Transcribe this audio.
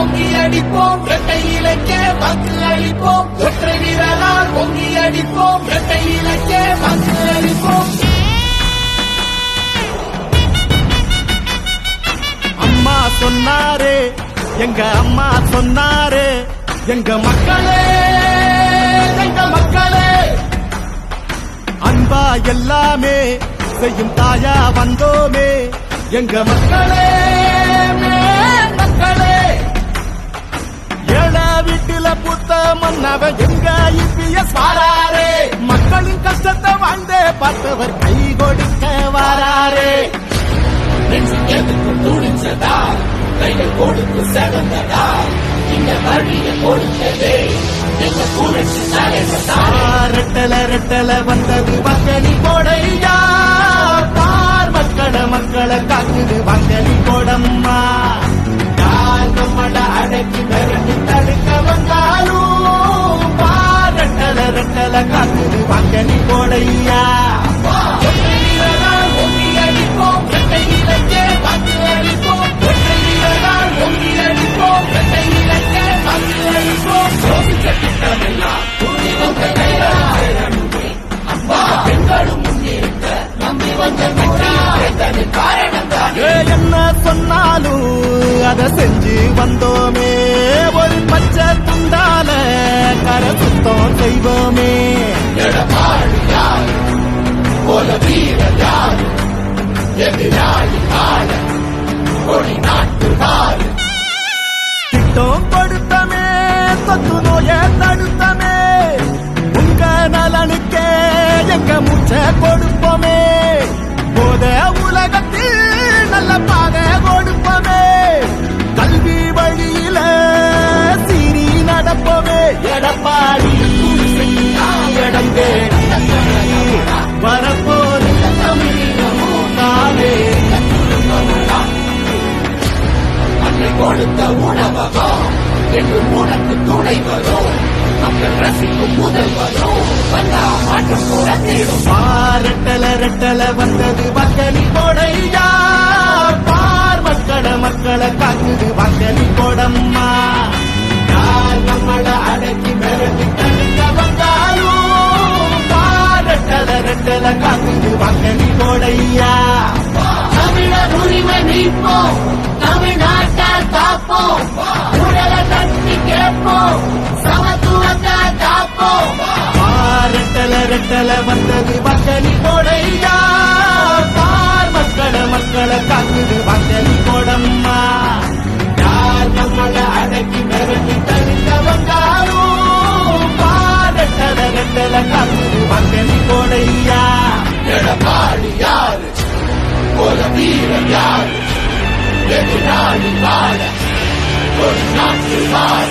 பொங்கி அடிப்போம் இரட்டை இலக்கே பங்கு அளிப்போம் ஒற்றை வீரலால் பொங்கி அடிப்போம் இரட்டை இலக்கே பங்கு அளிப்போம். அம்மா சொன்னாரே எங்க அம்மா சொன்னாரே எங்க மக்களே அன்பா எல்லாமே செய்யும் தாயா வந்தோமே எங்க மக்களே ஏழ வீட்டுல புத்த மன்னவ எங்க இபிஎஸ் வாராரே மக்களின் கஷ்டத்தை வாழ்ந்தே பார்த்தவர் கை கொடுக்க வாராரே. நெஞ்சுக்கு துடிச்சதா கைகள் கொடுத்து செவந்ததா இந்த வழியை கொடுத்ததே எங்க புரட்சி தலைவதா. ரெட்டல வந்தது மக்களி கொடையா பார் மக்களை காக்குது மக்களி கொடம்மா. யார் நம்மள அடக்கி மிரட்டி தடுக்க வந்தாலும் பார் ரெட்டல காக்குது மக்களி கொடையா. என்ன சொன்னாலும் அதை செஞ்சு வந்தோமே ஒரு பச்சை துண்டால கரை சுத்தம் செய்வோமே. திட்டம் கொடுத்தமே தொத்து நோய தடுத்தமே உங்க நலனுக்கே எங்க மூச்சை கொடுப்போமே. போத உலகத்தில் நல்ல பாத கொடுப்போமே கல்வி வழியில சீரி நடப்போமே. எடப்பாடி எடங்கே வரப்போது நாளே கொடுத்த உணவகம் என்று உனக்கு துணை வரும் மக்கள் ரசிக்கும் முதல்வரும் வந்தா மாற்றம் கூட தேடும். ரெட்டல வந்தது மக்களி கொடையா பார் மக்களை காக்குது மக்களி கொடம்மா. யார் நம்மள அடக்கி மிரட்டி தடுக்க வந்தாலும் பார் ரெட்டல காக்குது மக்களி கொடையா. தமிழர் உரிமை மீட்போம் தமிழ்நாட்டை காப்போம் உடலை தட்டி கேட்போம் சமத்துவத்தை காப்போம். ரெட்டல வந்தது மக்களி கொடையா பார் மக்களை காக்குது மக்களி கொடம்மா. யார் நம்மள அடக்கி மிரட்டி தடுக்க வந்தாலும் பார் ரெட்டல காக்குது மக்களி கொடையா. எடப்பாடி யாரு ஒரு வீரர் யாரு எதிராளி வாழ ஒரு நாட்டு வாழ